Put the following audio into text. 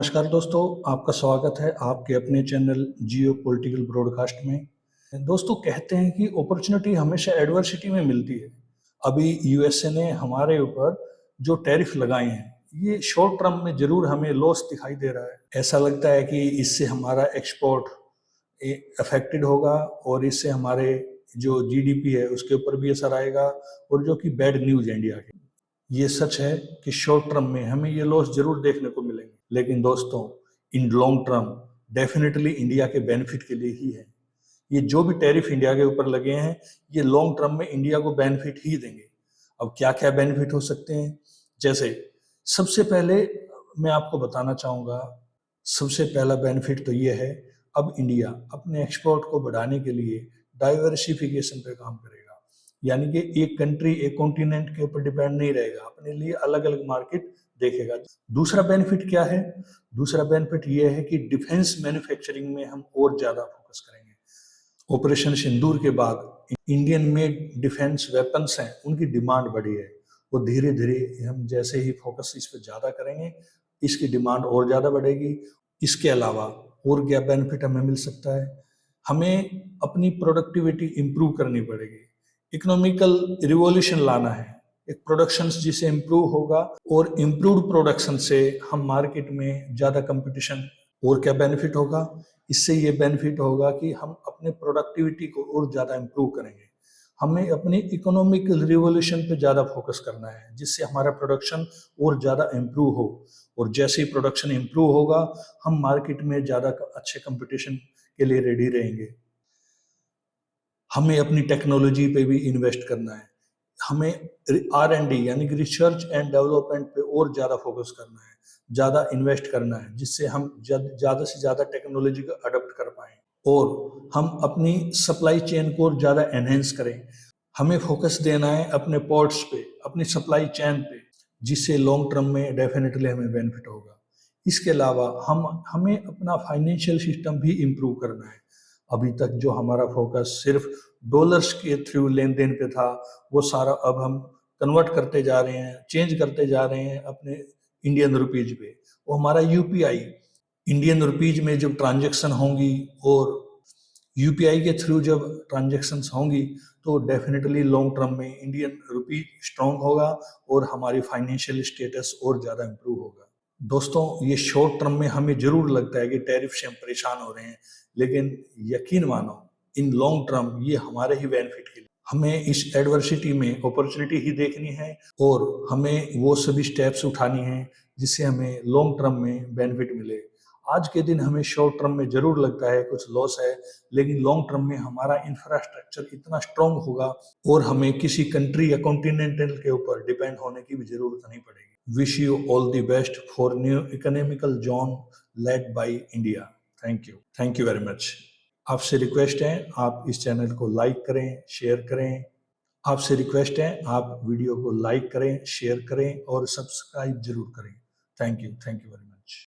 नमस्कार दोस्तों, आपका स्वागत है आपके अपने चैनल जियो पॉलिटिकल ब्रॉडकास्ट में। दोस्तों, कहते हैं कि अपॉर्चुनिटी हमेशा एडवर्सिटी में मिलती है। अभी यूएसए ने हमारे ऊपर जो टैरिफ लगाए हैं, ये शॉर्ट टर्म में जरूर हमें लॉस दिखाई दे रहा है। ऐसा लगता है कि इससे हमारा एक्सपोर्ट अफेक्टेड होगा और इससे हमारे जो जीडीपी है उसके ऊपर भी असर आएगा, और जो कि बैड न्यूज है इंडिया के। ये सच है कि शॉर्ट टर्म में हमें ये लॉस जरूर देखने को मिलेंगे, लेकिन दोस्तों in long term definitely India के बेनिफिट के लिए ही है। ये जो भी टैरिफ इंडिया के ऊपर लगे हैं, ये लॉन्ग टर्म में इंडिया को बेनिफिट ही देंगे। अब क्या क्या बेनिफिट हो सकते हैं, जैसे सबसे पहले मैं आपको बताना चाहूँगा, सबसे पहला बेनिफिट तो ये है, अब इंडिया अपने एक्सपोर्ट को बढ़ाने के लिए डाइवर्सिफिकेशन पे काम करेगा। यानी कि एक कंट्री एक कॉन्टिनेंट के ऊपर डिपेंड नहीं रहेगा, अपने लिए अलग अलग मार्केट देखेगा। दूसरा बेनिफिट क्या है? दूसरा बेनिफिट ये है कि डिफेंस मैन्युफैक्चरिंग में हम और ज्यादा फोकस करेंगे। ऑपरेशन सिंदूर के बाद इंडियन मेड डिफेंस वेपन्स हैं, उनकी डिमांड बढ़ी है। वो धीरे धीरे हम जैसे ही फोकस इस पर ज्यादा करेंगे, इसकी डिमांड और ज्यादा बढ़ेगी। इसके अलावा और क्या बेनिफिट हमें मिल सकता है? हमें अपनी प्रोडक्टिविटी इंप्रूव करनी पड़ेगी, इकोनॉमिकल रिवॉल्यूशन लाना है, एक प्रोडक्शन जिससे इम्प्रूव होगा, और इम्प्रूव्ड प्रोडक्शन से हम मार्केट में ज़्यादा कंपटीशन। और क्या बेनिफिट होगा? इससे ये बेनिफिट होगा कि हम अपने प्रोडक्टिविटी को और ज़्यादा इम्प्रूव करेंगे। हमें अपनी इकोनॉमिकल रिवॉल्यूशन पे ज़्यादा फोकस करना है, जिससे हमारा प्रोडक्शन और ज़्यादा इम्प्रूव हो। और जैसे ही प्रोडक्शन इम्प्रूव होगा, हम मार्केट में ज़्यादा अच्छे कंपटीशन के लिए रेडी रहेंगे। हमें अपनी टेक्नोलॉजी पे भी इन्वेस्ट करना है। हमें R&D यानी कि रिसर्च एंड डेवलपमेंट पे और ज़्यादा फोकस करना है, ज़्यादा इन्वेस्ट करना है, जिससे हम ज़्यादा से ज़्यादा टेक्नोलॉजी को अडॉप्ट कर पाएँ, और हम अपनी सप्लाई चेन को ज़्यादा एनहेंस करें। हमें फोकस देना है अपने पोर्ट्स पे, अपनी सप्लाई चेन पे, जिससे लॉन्ग टर्म में डेफिनेटली हमें बेनिफिट होगा। इसके अलावा हमें अपना फाइनेंशियल सिस्टम भी इम्प्रूव करना है। अभी तक जो हमारा फोकस सिर्फ डॉलर्स के थ्रू लेन देन पे था, वो सारा अब हम कन्वर्ट करते जा रहे हैं, चेंज करते जा रहे हैं अपने इंडियन रुपीज पे। वो हमारा यूपीआई, इंडियन रुपीज में जब ट्रांजेक्शन होंगी और यूपीआई के थ्रू जब ट्रांजेक्शन्स होंगी, तो डेफिनेटली लॉन्ग टर्म में इंडियन रुपी स्ट्रांग होगा और हमारी फाइनेंशियल स्टेटस और ज़्यादा इम्प्रूव होगा। दोस्तों, ये शॉर्ट टर्म में हमें जरूर लगता है कि टैरिफ से हम परेशान हो रहे हैं, लेकिन यकीन मानो इन लॉन्ग टर्म ये हमारे ही बेनिफिट के लिए। हमें इस एडवर्सिटी में अपॉर्चुनिटी ही देखनी है, और हमें वो सभी स्टेप्स उठानी है जिससे हमें लॉन्ग टर्म में बेनिफिट मिले। आज के दिन हमें शॉर्ट टर्म में जरूर लगता है कुछ लॉस है, लेकिन लॉन्ग टर्म में हमारा इंफ्रास्ट्रक्चर इतना स्ट्रांग होगा, और हमें किसी कंट्री या कॉन्टिनेंटल के ऊपर डिपेंड होने की भी जरूरत नहीं पड़ेगी। Wish you all the best for new economical zone led by India. Thank you very much. आपसे रिक्वेस्ट है, आप इस चैनल को लाइक करें, शेयर करें। आपसे रिक्वेस्ट है, आप वीडियो को लाइक करें, शेयर करें और सब्सक्राइब जरूर करें। Thank you very much.